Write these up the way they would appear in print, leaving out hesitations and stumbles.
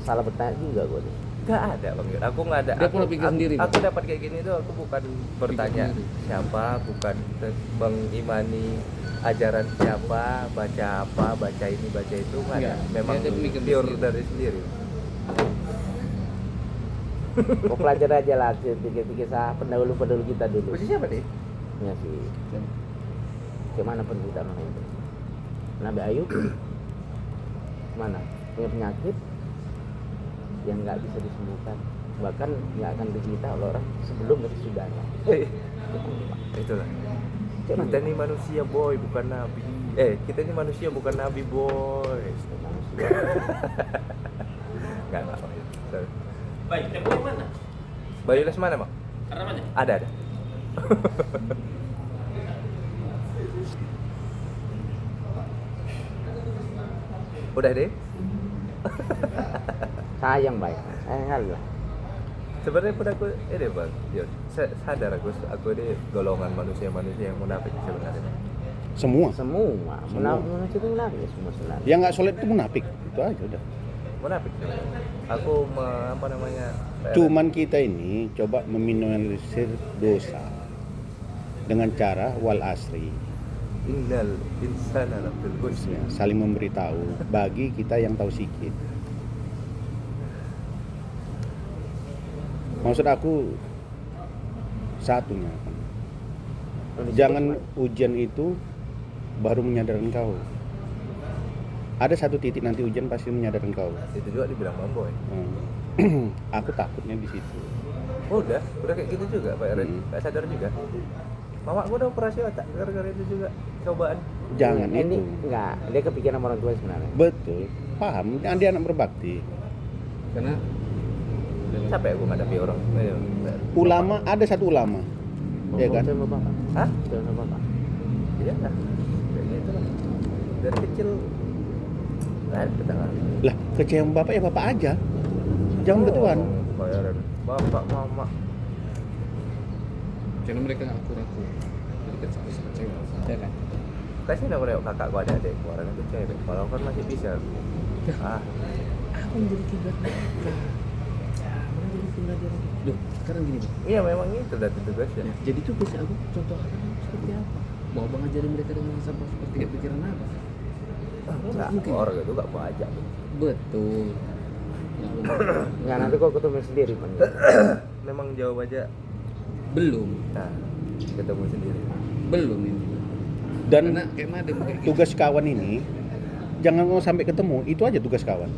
salah bertanya juga gue nih. Nggak ada Bang Yud, aku nggak ada. Dia pola pikir sendiri, Aku Bang. dapat kayak gini tuh aku bukan bertanya sendiri. siapa, bukan mengimani ajaran siapa, baca apa, baca ini, baca itu, nggak ada. Nggak, Memang dia mikir pure sendiri. dari sendiri. Kau pelajari aja lah tiga pendahulu kita dulu. Posisi siapa nih? Ya sih. Kemana penderitaan orang itu? Nabi Ayub mana punya penyakit yang nggak bisa disembuhkan, bahkan nggak akan diderita oleh orang sebelum kesudahnya. Itulah. Kita ini manusia boy, bukan nabi. Kita ini manusia bukan nabi boy. Nggak Bang Yud. Sorry. Baik, tempo yang mana? Bayu les mana Bang? Karena mana? Ada. Udah deh. Sayang baik, sayang kali lah. Sebenarnya pun aku ini Bang Yud, sadar aku ini golongan manusia yang munafik sebenarnya. Semua Semua. munafik itu munafik ya, semua selalu. Yang nggak solid itu munafik, itu aja udah. Munafik sebenarnya. Aku apa namanya? Cuman kita ini coba meminimalisir dosa dengan cara wal asri, Innal insana lafil khusr. saling memberitahu bagi kita yang tahu sikit. Maksud aku satunya, jangan ujian itu baru menyadarkan kau. Ada satu titik nanti ujian pasti menyadarkan kau. Itu juga dibilang Bamboy. Aku takutnya di situ. Oh, udah kayak gitu juga Pak Eren. Nggak sadar juga. Mama gua udah operasi otak gara-gara itu juga cobaan. Jangan ini itu. enggak, dia kepikiran sama orang tua sebenarnya. Betul, paham. Dia anak berbakti. Karena Capek gua ngadepin orang. Ulama, ada satu ulama, ya kan? Sama bapak. Hah? Sama bapak. Iya lah. Kayak gitu lah. Dari kecil nggak ada kita nggak. Lah, kecewa bapak ya bapak aja. Jangan ke Tuhan. Pak Eren. Bapak, mama. karena mereka ngaku-ngaku jadi kan sampai kecewa. Ya kan? Kasih nama nengok kakak gua adik gua orang itu cewek. Kalau kan masih bisa. Apa yang jadi kiblat mereka? Mana jadi pembelajaran? Duh, sekarang gini Bang. Iya memang itu dari tugasnya. Ya, jadi tugas aku contoh seperti apa? Mau Bang ajarin mereka dengan sama seperti kayak pikiran apa? Enggak, mungkin. orang itu enggak mau ajak. Betul. Nggak mungkin. Enggak, nanti kau ketemu sendiri man. Memang jawab aja. Belum, Nah, ketemu sendiri. belum ini. Dan Karena kayak mana kayak gitu. tugas kawan ini jangan mau sampai ketemu, itu aja tugas kawan.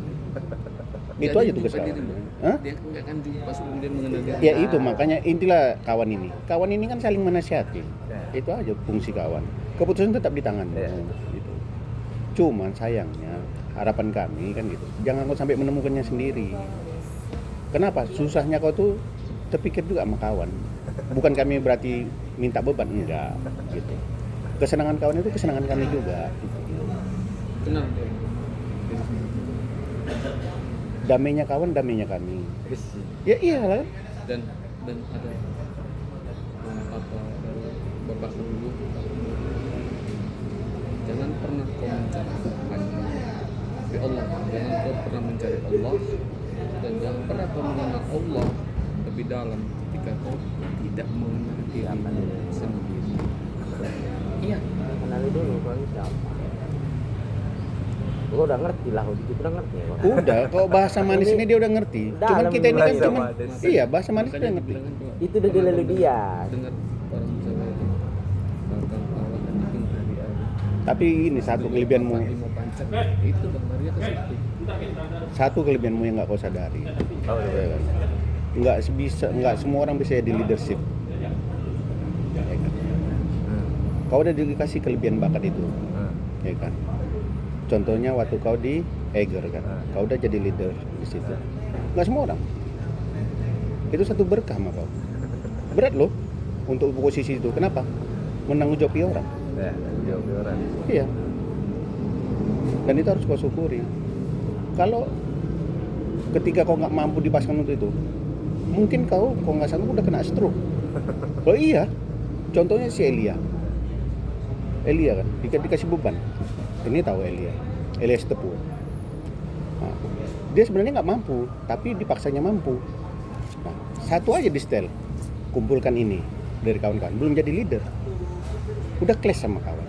Itu Dia aja tugas jumpa kawan. diri, Bang. Hah? Dia nggak akan jumpa sebelum dia mengenal diri. Ya itu makanya intilah kawan ini. Kawan ini kan saling menasihati. Ya. Itu aja fungsi kawan. Keputusan tetap di tangan. Ya. Gitu. Cuman sayangnya harapan kami kan gitu. Jangan kau sampai menemukannya sendiri. Kenapa? Susahnya kau tuh terpikir juga sama kawan. Bukan kami berarti minta beban, enggak gitu. Kesenangan kawan itu kesenangan kami juga. Kenal. Damainya kawan, damainya kami. Besi. Ya iyalah. Dan ada apa dari bapak dulu, jangan pernah kau mencari tapi Allah, jangan kau pernah mencari Allah, dan jangan pernah kau mengenal Allah lebih dalam ketika kau tidak mengenal diri sendiri. Iya, Kenali dulu kau ini siapa. Gua udah ngerti lah, itu udah ngerti ya. Bang. Udah, kalau bahasa manis ini dia udah ngerti. Cuman Dalam kita ini kan bahasa cuman manis. iya, bahasa manis dia makanya ngerti. dibilang kan, Pak, Itu udah dilalui dia. dengar orang Jawa itu tentang Allah dan bikin hari ada. Tapi ini satu kelebihanmu, Mau pancet, itu Bang Maria ke situ. satu kelebihanmu yang nggak kau sadari. Oh, Ya iya. kan? Nggak semua orang bisa jadi leadership. Ya kan? Kau udah dikasih kelebihan bakat itu, ya kan? Contohnya waktu kau di Eger kan, kau udah jadi leader di situ. Nggak semua orang. Itu satu berkah sama kau. Berat loh untuk posisi itu. Kenapa? Menanggung jawab orang. Ya, jawab orang. Iya. Dan itu harus kau syukuri. Kalau ketika kau nggak mampu dipaskan untuk itu, mungkin kau nggak sanggup udah kena stroke. Oh iya. Contohnya si Elia. Elia kan dikasih beban. Ini tahu Elia Setepu. Nah, Dia sebenarnya nggak mampu, tapi dipaksanya mampu. Nah, satu aja di setel, kumpulkan ini dari kawan-kawan, belum jadi leader, udah clash sama kawan.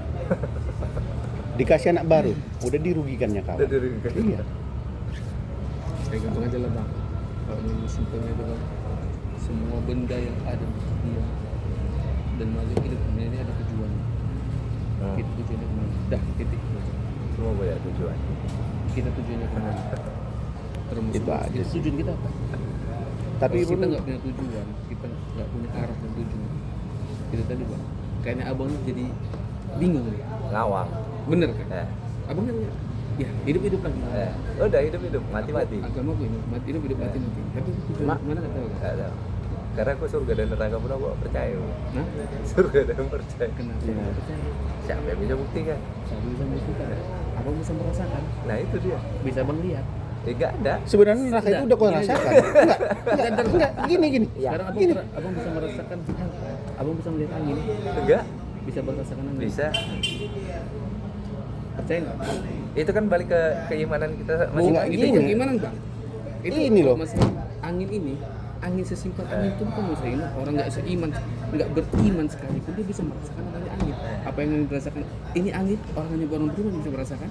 Dikasih anak baru, udah dirugikannya kawan. Udah dirugikan. Iya. Kayak gampang aja lah bang. Kalau ini simpelnya itu bang, semua benda yang ada di dunia dan makhluk hidup ini ada tujuan. Kita tujuannya kemana? Dah titik. Semua banyak tujuan. Kita tujuannya kemana? Termasuk Itu aja kita, sih. tujuan kita apa? Tapi Kalau kita Bro, nggak punya tujuan, kita nggak punya arah dan tujuan. Itu tadi bang. Kayaknya abang jadi bingung nih. Ngawang. Bener kan? Ya. Abang kan ya hidup lagi. Ya. Udah hidup mati. Agama gue ini mati hidup mati. Tapi tujuan Mak. mana nggak tahu kan? Nggak tahu. Karena aku surga dan neraka pun aku percaya. Nah, Surga dan percaya. kenapa Iya. nggak percaya? Siapa yang bisa buktikan? Saya bisa membuktikan. Abang bisa merasakan, Nah itu dia. bisa abang lihat. Nggak ada. sebenarnya neraka itu udah kau rasakan. Enggak, gini. Ya. Sekarang abang bisa merasakan, abang bisa melihat angin, Enggak. bisa merasakan angin. Bisa. Percaya nggak? Itu kan balik ke keimanan kita Enggak, masing-masing. Itu gini. bagaimana bang? Itu Ini loh. masalah angin ini, angin sesimpel angin itu bukan masalah ini. Orang nggak seiman, nggak beriman sekalipun dia bisa merasakan namanya angin. Apa yang dirasakan ini angin, orang hanya orang beriman bisa merasakan.